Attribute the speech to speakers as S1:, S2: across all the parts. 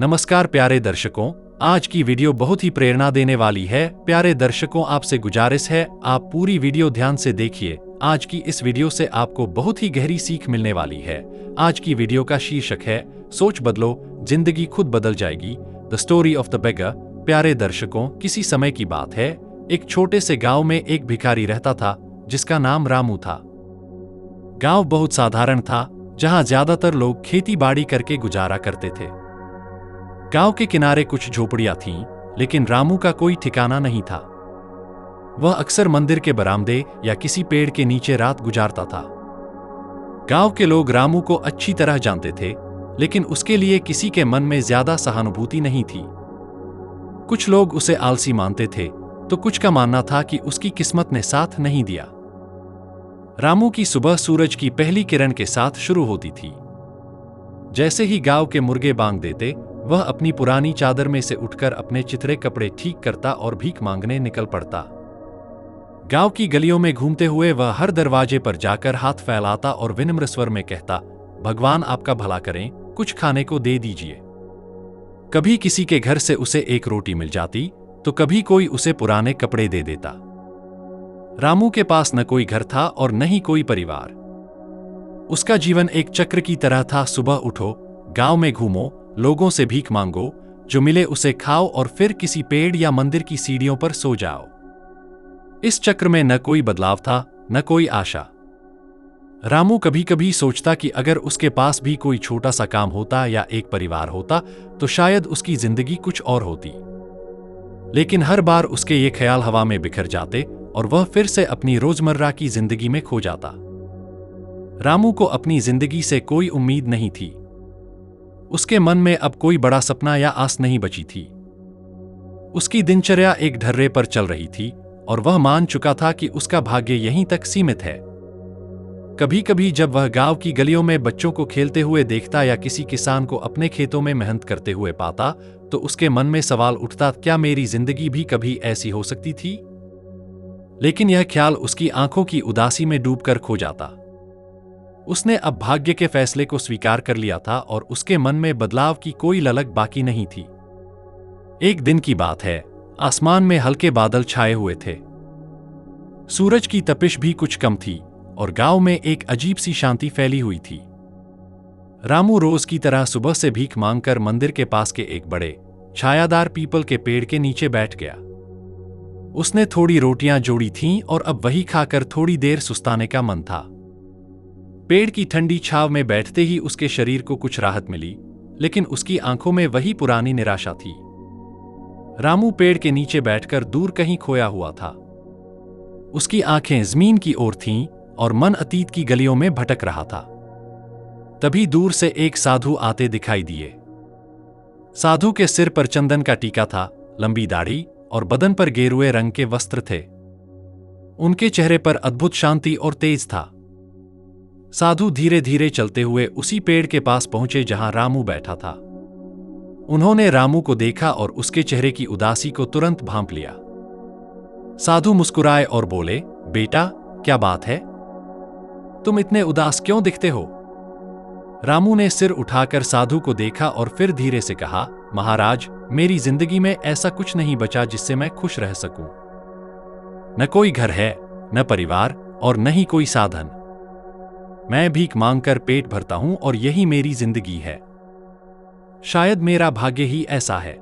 S1: नमस्कार प्यारे दर्शकों, आज की वीडियो बहुत ही प्रेरणा देने वाली है। प्यारे दर्शकों, आपसे गुजारिश है आप पूरी वीडियो ध्यान से देखिए। आज की इस वीडियो से आपको बहुत ही गहरी सीख मिलने वाली है। आज की वीडियो का शीर्षक है सोच बदलो, जिंदगी खुद बदल जाएगी। The story of the beggar. प्यारे दर्शकों, किसी समय की बात है, एक छोटे से गांव में एक भिखारी रहता था जिसका नाम रामू था। गांव बहुत साधारण था, जहां ज्यादातर लोग खेती बाड़ी करके गुजारा करते थे। गांव के किनारे कुछ झोपड़ियां थीं, लेकिन रामू का कोई ठिकाना नहीं था। वह अक्सर मंदिर के बरामदे या किसी पेड़ के नीचे रात गुजारता था। गांव के लोग रामू को अच्छी तरह जानते थे, लेकिन उसके लिए किसी के मन में ज्यादा सहानुभूति नहीं थी। कुछ लोग उसे आलसी मानते थे, तो कुछ का मानना था कि उसकी किस्मत ने साथ नहीं दिया। रामू की सुबह सूरज की पहली किरण के साथ शुरू होती थी। जैसे ही गांव के मुर्गे बांग देते, वह अपनी पुरानी चादर में से उठकर अपने चिथड़े कपड़े ठीक करता और भीख मांगने निकल पड़ता। गांव की गलियों में घूमते हुए वह हर दरवाजे पर जाकर हाथ फैलाता और विनम्र स्वर में कहता, भगवान आपका भला करें, कुछ खाने को दे दीजिए। कभी किसी के घर से उसे एक रोटी मिल जाती, तो कभी कोई उसे पुराने कपड़े दे देता। रामू के पास न कोई घर था और न ही कोई परिवार। उसका जीवन एक चक्र की तरह था। सुबह उठो, गांव में घूमो, लोगों से भीख मांगो, जो मिले उसे खाओ और फिर किसी पेड़ या मंदिर की सीढ़ियों पर सो जाओ। इस चक्र में न कोई बदलाव था, न कोई आशा। रामू कभी कभी सोचता कि अगर उसके पास भी कोई छोटा सा काम होता या एक परिवार होता, तो शायद उसकी जिंदगी कुछ और होती। लेकिन हर बार उसके ये ख्याल हवा में बिखर जाते और वह फिर से अपनी रोजमर्रा की जिंदगी में खो जाता। रामू को अपनी जिंदगी से कोई उम्मीद नहीं थी। उसके मन में अब कोई बड़ा सपना या आस नहीं बची थी। उसकी दिनचर्या एक ढर्रे पर चल रही थी और वह मान चुका था कि उसका भाग्य यहीं तक सीमित है। कभी कभी जब वह गांव की गलियों में बच्चों को खेलते हुए देखता या किसी किसान को अपने खेतों में मेहनत करते हुए पाता, तो उसके मन में सवाल उठता, क्या मेरी जिंदगी भी कभी ऐसी हो सकती थी? लेकिन यह ख्याल उसकी आंखों की उदासी में डूबकर खो जाता। उसने अब भाग्य के फैसले को स्वीकार कर लिया था और उसके मन में बदलाव की कोई ललक बाकी नहीं थी। एक दिन की बात है, आसमान में हल्के बादल छाए हुए थे। सूरज की तपिश भी कुछ कम थी और गांव में एक अजीब सी शांति फैली हुई थी। रामू रोज की तरह सुबह से भीख मांगकर मंदिर के पास के एक बड़े छायादार पीपल के पेड़ के नीचे बैठ गया। उसने थोड़ी रोटियां जोड़ी थीं और अब वही खाकर थोड़ी देर सुस्ताने का मन था। पेड़ की ठंडी छाव में बैठते ही उसके शरीर को कुछ राहत मिली, लेकिन उसकी आंखों में वही पुरानी निराशा थी। रामू पेड़ के नीचे बैठकर दूर कहीं खोया हुआ था। उसकी आंखें जमीन की ओर थीं और मन अतीत की गलियों में भटक रहा था। तभी दूर से एक साधु आते दिखाई दिए। साधु के सिर पर चंदन का टीका था, लंबी दाढ़ी और बदन पर गेरुए रंग के वस्त्र थे। उनके चेहरे पर अद्भुत शांति और तेज था। साधु धीरे धीरे चलते हुए उसी पेड़ के पास पहुंचे जहां रामू बैठा था। उन्होंने रामू को देखा और उसके चेहरे की उदासी को तुरंत भांप लिया। साधु मुस्कुराए और बोले, बेटा, क्या बात है? तुम इतने उदास क्यों दिखते हो? रामू ने सिर उठाकर साधु को देखा और फिर धीरे से कहा, महाराज, मेरी जिंदगी में ऐसा कुछ नहीं बचा जिससे मैं खुश रह सकूं। न कोई घर है, न परिवार और न ही कोई साधन। मैं भीख मांगकर पेट भरता हूं और यही मेरी जिंदगी है। शायद मेरा भाग्य ही ऐसा है।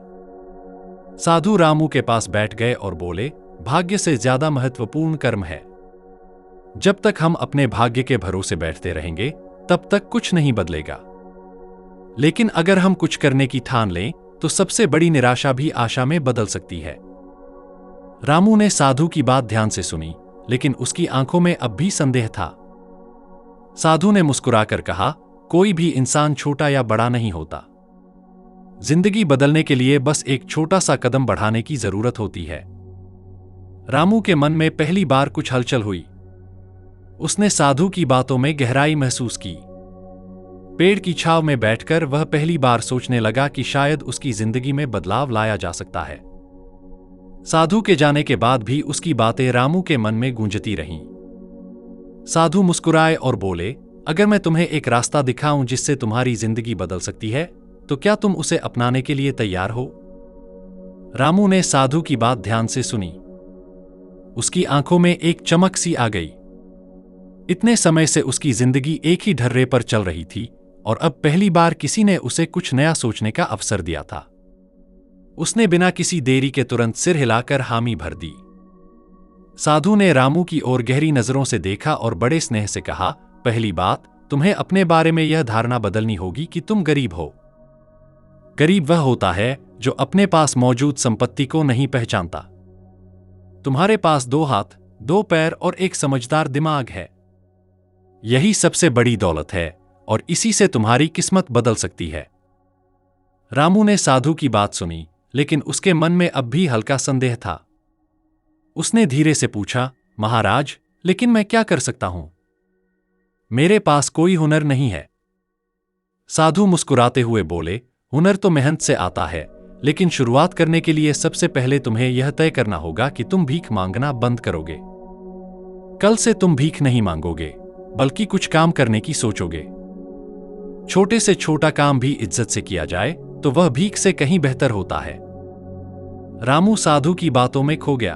S1: साधु रामू के पास बैठ गए और बोले, भाग्य से ज्यादा महत्वपूर्ण कर्म है। जब तक हम अपने भाग्य के भरोसे बैठते रहेंगे, तब तक कुछ नहीं बदलेगा। लेकिन अगर हम कुछ करने की ठान लें, तो सबसे बड़ी निराशा भी आशा में बदल सकती है। रामू ने साधु की बात ध्यान से सुनी, लेकिन उसकी आंखों में अब भी संदेह था। साधु ने मुस्कुराकर कहा, कोई भी इंसान छोटा या बड़ा नहीं होता। जिंदगी बदलने के लिए बस एक छोटा सा कदम बढ़ाने की जरूरत होती है। रामू के मन में पहली बार कुछ हलचल हुई। उसने साधु की बातों में गहराई महसूस की। पेड़ की छांव में बैठकर वह पहली बार सोचने लगा कि शायद उसकी जिंदगी में बदलाव लाया जा सकता है। साधु के जाने के बाद भी उसकी बातें रामू के मन में गूंजती रहीं। साधु मुस्कुराए और बोले, अगर मैं तुम्हें एक रास्ता दिखाऊं जिससे तुम्हारी जिंदगी बदल सकती है, तो क्या तुम उसे अपनाने के लिए तैयार हो? रामू ने साधु की बात ध्यान से सुनी। उसकी आंखों में एक चमक सी आ गई। इतने समय से उसकी जिंदगी एक ही ढर्रे पर चल रही थी और अब पहली बार किसी ने उसे कुछ नया सोचने का अवसर दिया था। उसने बिना किसी देरी के तुरंत सिर हिलाकर हामी भर दी। साधु ने रामू की ओर गहरी नजरों से देखा और बड़े स्नेह से कहा, पहली बात, तुम्हें अपने बारे में यह धारणा बदलनी होगी कि तुम गरीब हो। गरीब वह होता है जो अपने पास मौजूद संपत्ति को नहीं पहचानता। तुम्हारे पास 2 हाथ, 2 पैर और एक समझदार दिमाग है। यही सबसे बड़ी दौलत है और इसी से तुम्हारी किस्मत बदल सकती है। रामू ने साधु की बात सुनी, लेकिन उसके मन में अब भी हल्का संदेह था। उसने धीरे से पूछा, महाराज, लेकिन मैं क्या कर सकता हूं? मेरे पास कोई हुनर नहीं है। साधु मुस्कुराते हुए बोले, हुनर तो मेहनत से आता है, लेकिन शुरुआत करने के लिए सबसे पहले तुम्हें यह तय करना होगा कि तुम भीख मांगना बंद करोगे। कल से तुम भीख नहीं मांगोगे, बल्कि कुछ काम करने की सोचोगे। छोटे से छोटा काम भी इज्जत से किया जाए तो वह भीख से कहीं बेहतर होता है। रामू साधु की बातों में खो गया।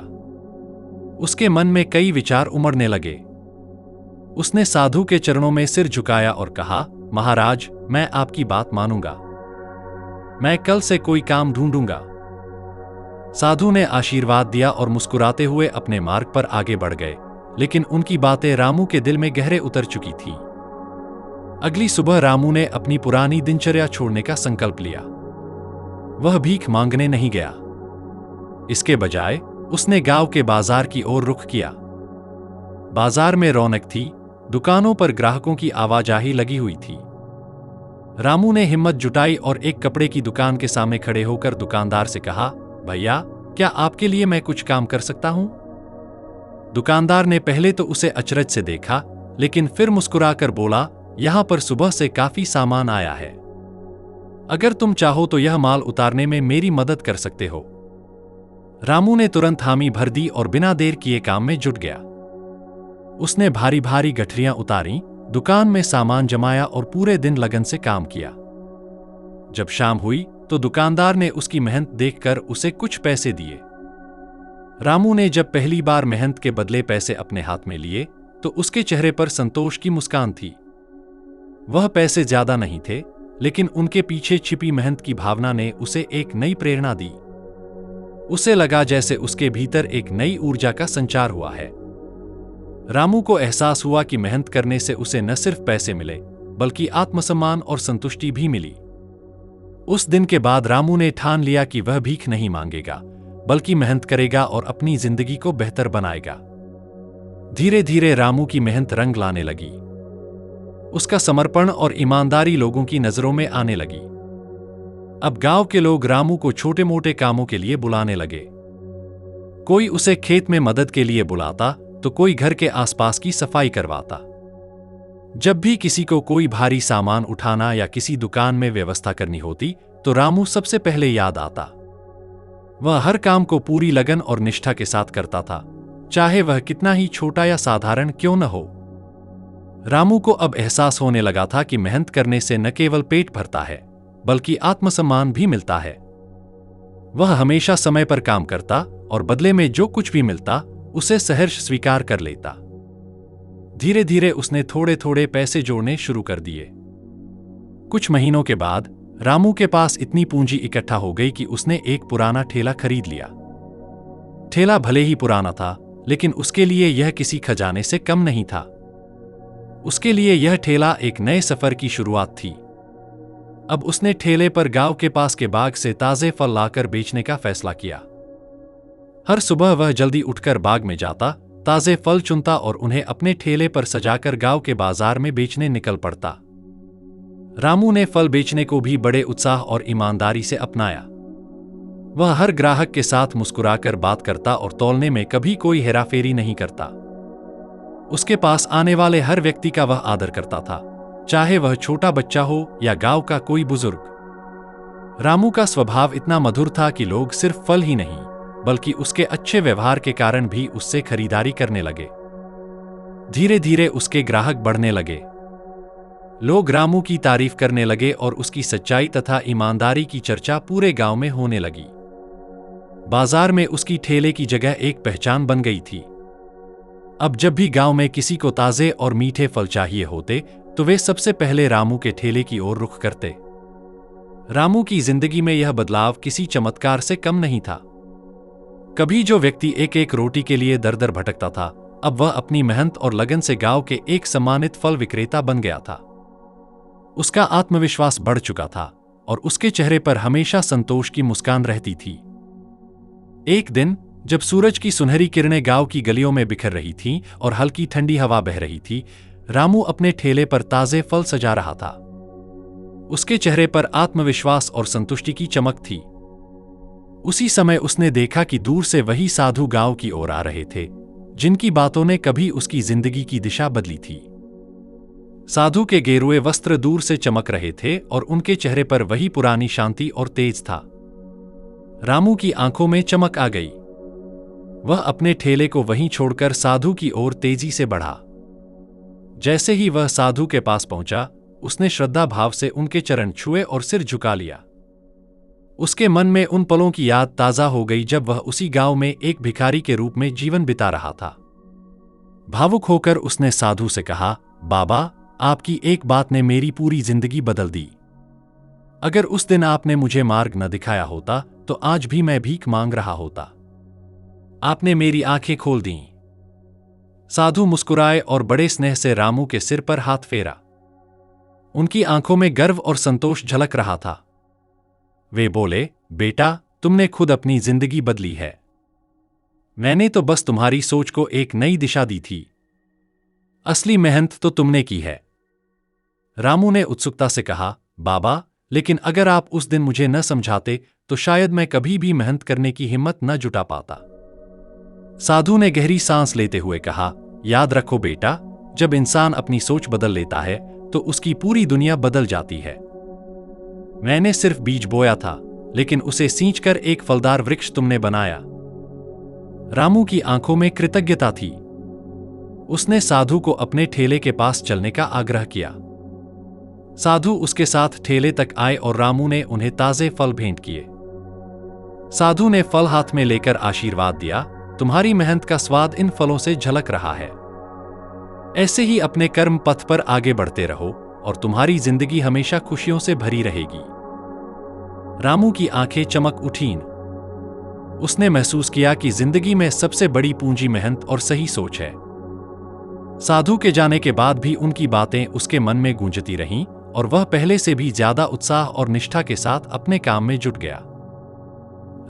S1: उसके मन में कई विचार उमड़ने लगे। उसने साधु के चरणों में सिर झुकाया और कहा, महाराज, मैं आपकी बात मानूंगा। मैं कल से कोई काम ढूंढूंगा। साधु ने आशीर्वाद दिया और मुस्कुराते हुए अपने मार्ग पर आगे बढ़ गए, लेकिन उनकी बातें रामू के दिल में गहरे उतर चुकी थी। अगली सुबह रामू ने अपनी पुरानी दिनचर्या छोड़ने का संकल्प लिया। वह भीख मांगने नहीं गया। इसके बजाय उसने गांव के बाजार की ओर रुख किया। बाजार में रौनक थी, दुकानों पर ग्राहकों की आवाजाही लगी हुई थी। रामू ने हिम्मत जुटाई और एक कपड़े की दुकान के सामने खड़े होकर दुकानदार से कहा, भैया, क्या आपके लिए मैं कुछ काम कर सकता हूं? दुकानदार ने पहले तो उसे अचरज से देखा, लेकिन फिर मुस्कुराकर बोला, यहां पर सुबह से काफी सामान आया है। अगर तुम चाहो तो यह माल उतारने में मेरी मदद कर सकते हो। रामू ने तुरंत हामी भर दी और बिना देर किए काम में जुट गया। उसने भारी भारी गठरियां उतारी, दुकान में सामान जमाया और पूरे दिन लगन से काम किया। जब शाम हुई तो दुकानदार ने उसकी मेहनत देखकर उसे कुछ पैसे दिए। रामू ने जब पहली बार मेहनत के बदले पैसे अपने हाथ में लिए तो उसके चेहरे पर संतोष की मुस्कान थी। वह पैसे ज्यादा नहीं थे, लेकिन उनके पीछे छिपी मेहनत की भावना ने उसे एक नई प्रेरणा दी। उसे लगा जैसे उसके भीतर एक नई ऊर्जा का संचार हुआ है। रामू को एहसास हुआ कि मेहनत करने से उसे न सिर्फ पैसे मिले, बल्कि आत्मसम्मान और संतुष्टि भी मिली। उस दिन के बाद रामू ने ठान लिया कि वह भीख नहीं मांगेगा, बल्कि मेहनत करेगा और अपनी जिंदगी को बेहतर बनाएगा। धीरे धीरे रामू की मेहनत रंग लाने लगी। उसका समर्पण और ईमानदारी लोगों की नजरों में आने लगी। अब गांव के लोग रामू को छोटे मोटे कामों के लिए बुलाने लगे। कोई उसे खेत में मदद के लिए बुलाता तो कोई घर के आसपास की सफाई करवाता। जब भी किसी को कोई भारी सामान उठाना या किसी दुकान में व्यवस्था करनी होती तो रामू सबसे पहले याद आता। वह हर काम को पूरी लगन और निष्ठा के साथ करता था, चाहे वह कितना ही छोटा या साधारण क्यों न हो। रामू को अब एहसास होने लगा था कि मेहनत करने से न केवल पेट भरता है, बल्कि आत्मसम्मान भी मिलता है। वह हमेशा समय पर काम करता और बदले में जो कुछ भी मिलता उसे सहर्ष स्वीकार कर लेता। धीरे धीरे उसने थोड़े थोड़े पैसे जोड़ने शुरू कर दिए। कुछ महीनों के बाद रामू के पास इतनी पूंजी इकट्ठा हो गई कि उसने एक पुराना ठेला खरीद लिया। ठेला भले ही पुराना था, लेकिन उसके लिए यह किसी खजाने से कम नहीं था। उसके लिए यह ठेला एक नए सफर की शुरुआत थी। अब उसने ठेले पर गांव के पास के बाग से ताजे फल लाकर बेचने का फैसला किया। हर सुबह वह जल्दी उठकर बाग में जाता, ताजे फल चुनता और उन्हें अपने ठेले पर सजाकर गांव के बाजार में बेचने निकल पड़ता। रामू ने फल बेचने को भी बड़े उत्साह और ईमानदारी से अपनाया। वह हर ग्राहक के साथ मुस्कुराकर बात करता और तौलने में कभी कोई हेराफेरी नहीं करता। उसके पास आने वाले हर व्यक्ति का वह आदर करता था, चाहे वह छोटा बच्चा हो या गांव का कोई बुजुर्ग। रामू का स्वभाव इतना मधुर था कि लोग सिर्फ फल ही नहीं, बल्कि उसके अच्छे व्यवहार के कारण भी उससे खरीदारी करने लगे। धीरे धीरे उसके ग्राहक बढ़ने लगे। लोग रामू की तारीफ करने लगे और उसकी सच्चाई तथा ईमानदारी की चर्चा पूरे गांव में होने लगी। बाजार में उसकी ठेले की जगह एक पहचान बन गई थी। अब जब भी गांव में किसी को ताजे और मीठे फल चाहिए होते तो वे सबसे पहले रामू के ठेले की ओर रुख करते। रामू की जिंदगी में यह बदलाव किसी चमत्कार से कम नहीं था। कभी जो व्यक्ति एक एक रोटी के लिए दर दर भटकता था, अब वह अपनी मेहनत और लगन से गांव के एक सम्मानित फल विक्रेता बन गया था। उसका आत्मविश्वास बढ़ चुका था और उसके चेहरे पर हमेशा संतोष की मुस्कान रहती थी। एक दिन जब सूरज की सुनहरी किरणें गांव की गलियों में बिखर रही थीं और हल्की ठंडी हवा बह रही थी, रामू अपने ठेले पर ताजे फल सजा रहा था। उसके चेहरे पर आत्मविश्वास और संतुष्टि की चमक थी। उसी समय उसने देखा कि दूर से वही साधु गांव की ओर आ रहे थे, जिनकी बातों ने कभी उसकी जिंदगी की दिशा बदली थी। साधु के गेरुए वस्त्र दूर से चमक रहे थे और उनके चेहरे पर वही पुरानी शांति और तेज था। रामू की आंखों में चमक आ गई। वह अपने ठेले को वहीं छोड़कर साधु की ओर तेजी से बढ़ा। जैसे ही वह साधु के पास पहुंचा, उसने श्रद्धा भाव से उनके चरण छुए और सिर झुका लिया। उसके मन में उन पलों की याद ताजा हो गई जब वह उसी गांव में एक भिखारी के रूप में जीवन बिता रहा था। भावुक होकर उसने साधु से कहा, बाबा, आपकी एक बात ने मेरी पूरी जिंदगी बदल दी। अगर उस दिन आपने मुझे मार्ग न दिखाया होता तो आज भी मैं भीख मांग रहा होता। आपने मेरी आंखें खोल दी। साधु मुस्कुराए और बड़े स्नेह से रामू के सिर पर हाथ फेरा। उनकी आंखों में गर्व और संतोष झलक रहा था। वे बोले, बेटा, तुमने खुद अपनी जिंदगी बदली है। मैंने तो बस तुम्हारी सोच को एक नई दिशा दी थी। असली मेहनत तो तुमने की है। रामू ने उत्सुकता से कहा, बाबा, लेकिन अगर आप उस दिन मुझे न समझाते तो शायद मैं कभी भी मेहनत करने की हिम्मत न जुटा पाता। साधु ने गहरी सांस लेते हुए कहा, याद रखो बेटा, जब इंसान अपनी सोच बदल लेता है तो उसकी पूरी दुनिया बदल जाती है। मैंने सिर्फ बीज बोया था, लेकिन उसे सींचकर एक फलदार वृक्ष तुमने बनाया। रामू की आंखों में कृतज्ञता थी। उसने साधु को अपने ठेले के पास चलने का आग्रह किया। साधु उसके साथ ठेले तक आए और रामू ने उन्हें ताजे फल भेंट किए। साधु ने फल हाथ में लेकर आशीर्वाद दिया, तुम्हारी मेहनत का स्वाद इन फलों से झलक रहा है। ऐसे ही अपने कर्म पथ पर आगे बढ़ते रहो और तुम्हारी जिंदगी हमेशा खुशियों से भरी रहेगी। रामू की आंखें चमक उठीं। उसने महसूस किया कि जिंदगी में सबसे बड़ी पूंजी मेहनत और सही सोच है। साधु के जाने के बाद भी उनकी बातें उसके मन में गूंजती रहीं और वह पहले से भी ज्यादा उत्साह और निष्ठा के साथ अपने काम में जुट गया।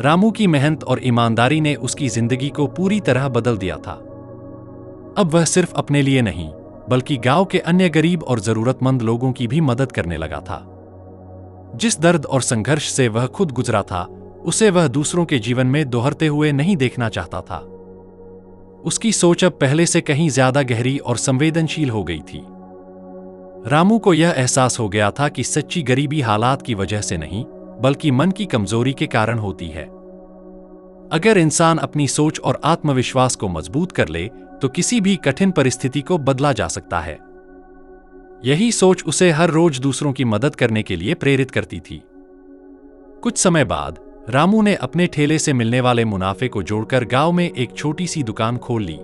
S1: रामू की मेहनत और ईमानदारी ने उसकी जिंदगी को पूरी तरह बदल दिया था। अब वह सिर्फ अपने लिए नहीं, बल्कि गांव के अन्य गरीब और जरूरतमंद लोगों की भी मदद करने लगा था। जिस दर्द और संघर्ष से वह खुद गुजरा था, उसे वह दूसरों के जीवन में दोहरते हुए नहीं देखना चाहता था। उसकी सोच अब पहले से कहीं ज्यादा गहरी और संवेदनशील हो गई थी। रामू को यह एहसास हो गया था कि सच्ची गरीबी हालात की वजह से नहीं, बल्कि मन की कमजोरी के कारण होती है। अगर इंसान अपनी सोच और आत्मविश्वास को मजबूत कर ले तो किसी भी कठिन परिस्थिति को बदला जा सकता है। यही सोच उसे हर रोज दूसरों की मदद करने के लिए प्रेरित करती थी। कुछ समय बाद रामू ने अपने ठेले से मिलने वाले मुनाफे को जोड़कर गांव में एक छोटी सी दुकान खोल ली।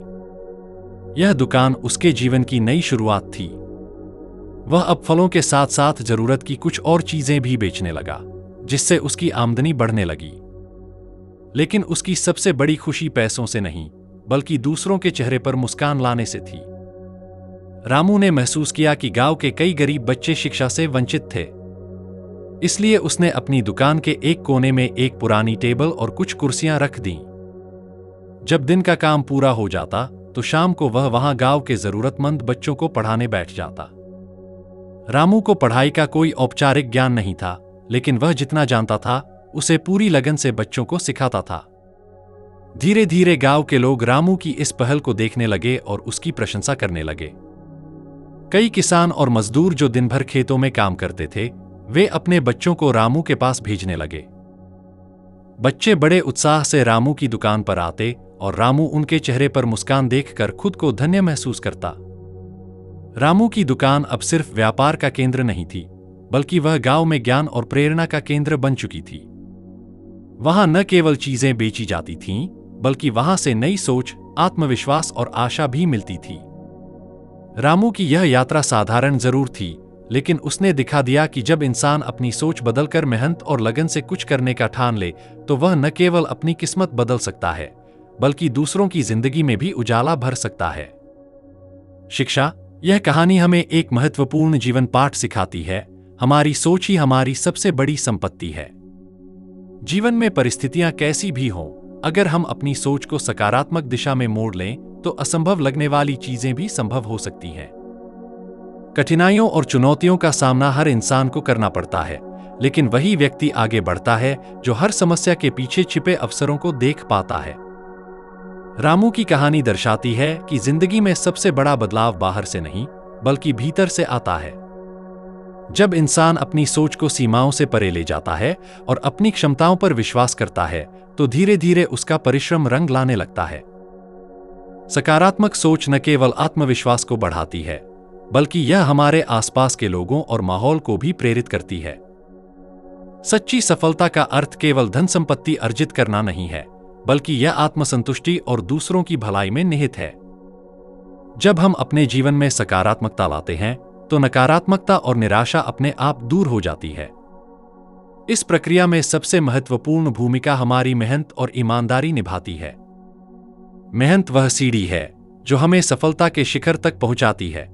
S1: यह दुकान उसके जीवन की नई शुरुआत थी। वह अब फलों के साथ साथ जरूरत की कुछ और चीजें भी बेचने लगा, जिससे उसकी आमदनी बढ़ने लगी। लेकिन उसकी सबसे बड़ी खुशी पैसों से नहीं, बल्कि दूसरों के चेहरे पर मुस्कान लाने से थी। रामू ने महसूस किया कि गांव के कई गरीब बच्चे शिक्षा से वंचित थे। इसलिए उसने अपनी दुकान के एक कोने में एक पुरानी टेबल और कुछ कुर्सियां रख दीं। जब दिन का काम पूरा हो जाता तो शाम को वह वहां गांव के जरूरतमंद बच्चों को पढ़ाने बैठ जाता। रामू को पढ़ाई का कोई औपचारिक ज्ञान नहीं था, लेकिन वह जितना जानता था उसे पूरी लगन से बच्चों को सिखाता था। धीरे धीरे गांव के लोग रामू की इस पहल को देखने लगे और उसकी प्रशंसा करने लगे। कई किसान और मजदूर जो दिन भर खेतों में काम करते थे, वे अपने बच्चों को रामू के पास भेजने लगे। बच्चे बड़े उत्साह से रामू की दुकान पर आते और रामू उनके चेहरे पर मुस्कान देखकर खुद को धन्य महसूस करता। रामू की दुकान अब सिर्फ व्यापार का केंद्र नहीं थी, बल्कि वह गांव में ज्ञान और प्रेरणा का केंद्र बन चुकी थी। वहां न केवल चीजें बेची जाती थीं, बल्कि वहां से नई सोच, आत्मविश्वास और आशा भी मिलती थी। रामू की यह यात्रा साधारण जरूर थी, लेकिन उसने दिखा दिया कि जब इंसान अपनी सोच बदलकर मेहनत और लगन से कुछ करने का ठान ले, तो वह न केवल अपनी किस्मत बदल सकता है, बल्कि दूसरों की जिंदगी में भी उजाला भर सकता है। शिक्षा। यह कहानी हमें एक महत्वपूर्ण जीवन पाठ सिखाती है। हमारी सोच ही हमारी सबसे बड़ी संपत्ति है। जीवन में परिस्थितियां कैसी भी हों, अगर हम अपनी सोच को सकारात्मक दिशा में मोड़ लें, तो असंभव लगने वाली चीजें भी संभव हो सकती हैं। कठिनाइयों और चुनौतियों का सामना हर इंसान को करना पड़ता है, लेकिन वही व्यक्ति आगे बढ़ता है जो हर समस्या के पीछे छिपे अवसरों को देख पाता है। रामू की कहानी दर्शाती है कि जिंदगी में सबसे बड़ा बदलाव बाहर से नहीं, बल्कि भीतर से आता है। जब इंसान अपनी सोच को सीमाओं से परे ले जाता है और अपनी क्षमताओं पर विश्वास करता है, तो धीरे धीरे उसका परिश्रम रंग लाने लगता है। सकारात्मक सोच न केवल आत्मविश्वास को बढ़ाती है, बल्कि यह हमारे आसपास के लोगों और माहौल को भी प्रेरित करती है। सच्ची सफलता का अर्थ केवल धन संपत्ति अर्जित करना नहीं है, बल्कि यह आत्मसंतुष्टि और दूसरों की भलाई में निहित है। जब हम अपने जीवन में सकारात्मकता लाते हैं, तो नकारात्मकता और निराशा अपने आप दूर हो जाती है। इस प्रक्रिया में सबसे महत्वपूर्ण भूमिका हमारी मेहनत और ईमानदारी निभाती है। मेहनत वह सीढ़ी है जो हमें सफलता के शिखर तक पहुंचाती है।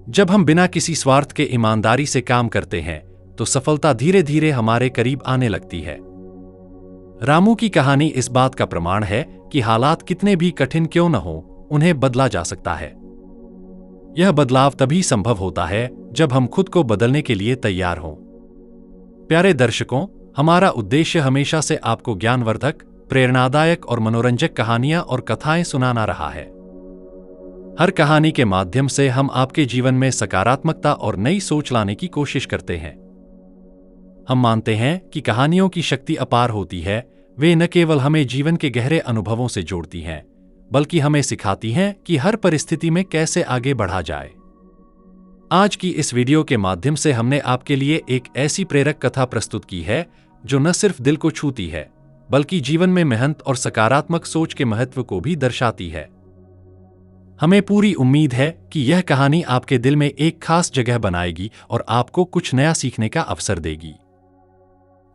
S1: जब हम बिना किसी स्वार्थ के ईमानदारी से काम करते हैं, तो सफलता धीरे धीरे हमारे करीब आने लगती है। रामू की कहानी इस बात का प्रमाण है कि हालात कितने भी कठिन क्यों न हो, उन्हें बदला जा सकता है। यह बदलाव तभी संभव होता है जब हम खुद को बदलने के लिए तैयार हों। प्यारे दर्शकों, हमारा उद्देश्य हमेशा से आपको ज्ञानवर्धक, प्रेरणादायक और मनोरंजक कहानियां और कथाएं सुनाना रहा है। हर कहानी के माध्यम से हम आपके जीवन में सकारात्मकता और नई सोच लाने की कोशिश करते हैं। हम मानते हैं कि कहानियों की शक्ति अपार होती है। वे न केवल हमें जीवन के गहरे अनुभवों से जोड़ती हैं, बल्कि हमें सिखाती हैं कि हर परिस्थिति में कैसे आगे बढ़ा जाए। आज की इस वीडियो के माध्यम से हमने आपके लिए एक ऐसी प्रेरक कथा प्रस्तुत की है जो न सिर्फ दिल को छूती है, बल्कि जीवन में मेहनत और सकारात्मक सोच के महत्व को भी दर्शाती है। हमें पूरी उम्मीद है कि यह कहानी आपके दिल में एक खास जगह बनाएगी और आपको कुछ नया सीखने का अवसर देगी।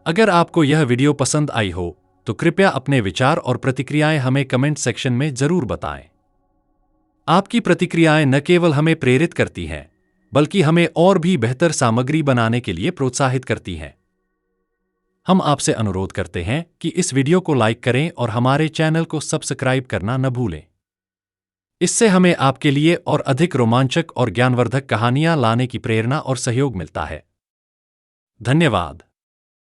S1: अगर आपको यह वीडियो पसंद आई हो, तो कृपया अपने विचार और प्रतिक्रियाएं हमें कमेंट सेक्शन में जरूर बताएं। आपकी प्रतिक्रियाएं न केवल हमें प्रेरित करती हैं, बल्कि हमें और भी बेहतर सामग्री बनाने के लिए प्रोत्साहित करती हैं। हम आपसे अनुरोध करते हैं कि इस वीडियो को लाइक करें और हमारे चैनल को सब्सक्राइब करना न भूलें। इससे हमें आपके लिए और अधिक रोमांचक और ज्ञानवर्धक कहानियां लाने की प्रेरणा और सहयोग मिलता है। धन्यवाद।